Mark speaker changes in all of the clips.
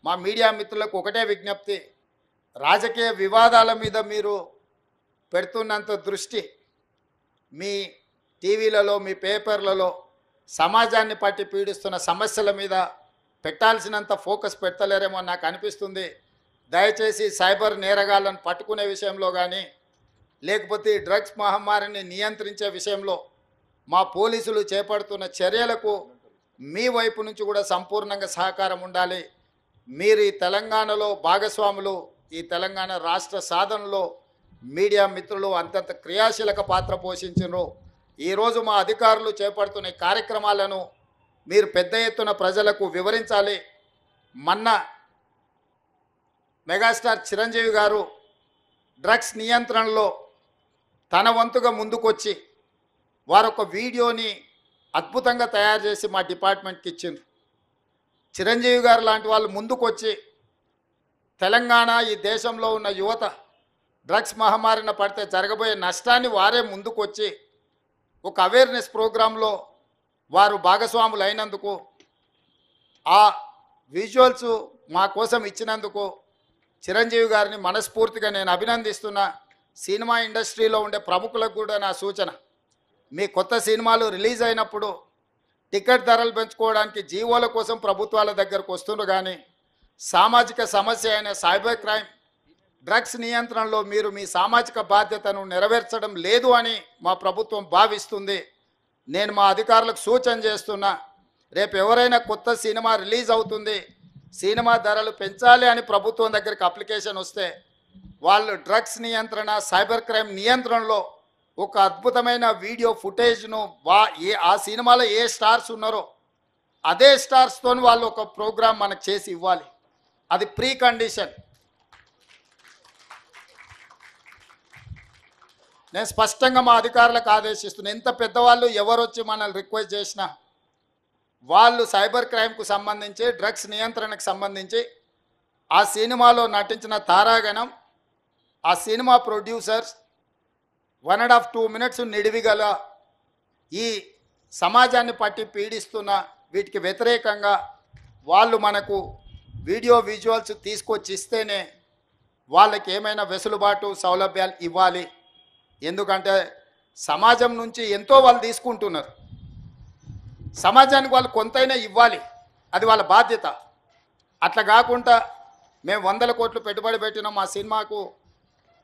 Speaker 1: మా మీడియా మిత్రులకు ఒకటే విజ్ఞప్తి, రాజకీయ వివాదాల మీద మీరు పెడుతున్నంత దృష్టి మీ టీవీలలో మీ పేపర్లలో సమాజాన్ని పట్టి పీడిస్తున్న సమస్యల మీద పెట్టాల్సినంత ఫోకస్ పెట్టలేరేమో నాకు అనిపిస్తుంది. దయచేసి సైబర్ నేరగాళ్లను పట్టుకునే విషయంలో కానీ లేకపోతే డ్రగ్స్ మహమ్మారిని నియంత్రించే విషయంలో మా పోలీసులు చేపడుతున్న చర్యలకు మీ వైపు నుంచి కూడా సంపూర్ణంగా సహకారం ఉండాలి. మీరు ఈ తెలంగాణలో భాగస్వాములు, ఈ తెలంగాణ రాష్ట్ర సాధనలో మీడియా మిత్రులు అంతంత క్రియాశీలక పాత్ర పోషించారు. ఈరోజు మా అధికారులు చేపడుతున్న కార్యక్రమాలను మీరు పెద్ద ఎత్తున ప్రజలకు వివరించాలి. మొన్న మెగాస్టార్ చిరంజీవి గారు డ్రగ్స్ నియంత్రణలో తన వంతుగా ముందుకొచ్చి వారొక వీడియోని అద్భుతంగా తయారు చేసి మా డిపార్ట్మెంట్కి ఇచ్చిండ్రు. చిరంజీవి గారు లాంటి వాళ్ళు ముందుకొచ్చి తెలంగాణ ఈ దేశంలో ఉన్న యువత డ్రగ్స్ మహమ్మారిన పడితే జరగబోయే నష్టాన్ని వారే ముందుకొచ్చి ఒక అవేర్నెస్ ప్రోగ్రాంలో వారు భాగస్వాములు అయినందుకు, ఆ విజువల్స్ మా కోసం ఇచ్చినందుకు చిరంజీవి గారిని మనస్ఫూర్తిగా నేను అభినందిస్తున్నా. సినిమా ఇండస్ట్రీలో ఉండే ప్రముఖులకు కూడా నా సూచన, మీ కొత్త సినిమాలు రిలీజ్ అయినప్పుడు టికెట్ ధరలు పెంచుకోవడానికి జీవోల కోసం ప్రభుత్వాల దగ్గరకు వస్తున్నారు, కానీ సామాజిక సమస్య అయిన సైబర్ క్రైమ్ డ్రగ్స్ నియంత్రణలో మీరు మీ సామాజిక బాధ్యతను నెరవేర్చడం లేదు అని మా ప్రభుత్వం భావిస్తుంది. నేను మా అధికారులకు సూచన చేస్తున్నా, రేపు ఎవరైనా కొత్త సినిమా రిలీజ్ అవుతుంది, సినిమా ధరలు పెంచాలి అని ప్రభుత్వం దగ్గరికి అప్లికేషన్ వస్తే వాళ్ళు డ్రగ్స్ నియంత్రణ సైబర్ క్రైమ్ నియంత్రణలో ఒక అద్భుతమైన వీడియో ఫుటేజ్ను ఆ సినిమాలో ఏ స్టార్స్ ఉన్నారో అదే స్టార్స్తో వాళ్ళు ఒక ప్రోగ్రాం మనకు చేసి ఇవ్వాలి. అది ప్రీ కండిషన్. నేను స్పష్టంగా మా అధికారులకు ఆదేశిస్తున్నాను, ఎంత పెద్దవాళ్ళు ఎవరు వచ్చి మనల్ని రిక్వెస్ట్ చేసినా వాళ్ళు సైబర్ క్రైమ్కు సంబంధించి డ్రగ్స్ నియంత్రణకు సంబంధించి ఆ సినిమాలో నటించిన తారాగణం, ఆ సినిమా ప్రొడ్యూసర్స్ 1.5-2 minutes నిడివిగల ఈ సమాజాన్ని పట్టి పీడిస్తున్న వీటికి వ్యతిరేకంగా వాళ్ళు మనకు వీడియో విజువల్స్ తీసుకొచ్చి ఇస్తేనే వాళ్ళకి ఏమైనా వెసులుబాటు సౌలభ్యాలు ఇవ్వాలి. ఎందుకంటే సమాజం నుంచి ఎంతో వాళ్ళు తీసుకుంటున్నారు, సమాజానికి వాళ్ళు కొంతైనా ఇవ్వాలి, అది వాళ్ళ బాధ్యత. అట్లా కాకుండా మేము 100 కోట్లు పెట్టుబడి పెట్టిన మా సినిమాకు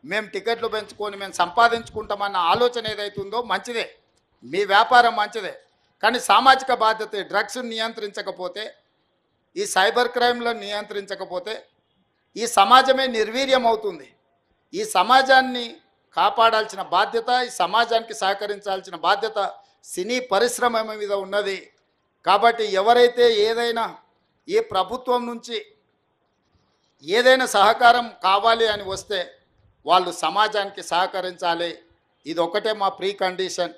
Speaker 1: మేము టికెట్లు పెంచుకొని మేము సంపాదించుకుంటామన్న ఆలోచన ఏదైతుందో మంచిదే, మీ వ్యాపారం మంచిదే, కానీ సామాజిక బాధ్యత. డ్రగ్స్ నియంత్రించకపోతే, ఈ సైబర్ క్రైమ్లను నియంత్రించకపోతే ఈ సమాజమే నిర్వీర్యం అవుతుంది. ఈ సమాజాన్ని కాపాడాల్సిన బాధ్యత, ఈ సమాజానికి సహకరించాల్సిన బాధ్యత సినీ పరిశ్రమ మీద ఉన్నది. కాబట్టి ఎవరైతే ఏదైనా ఈ ప్రభుత్వం నుంచి ఏదైనా సహకారం కావాలి అని వస్తే వాళ్ళు సమాజానికి సహకరించాలి. ఇది ఒకటే మా ప్రీ కండిషన్.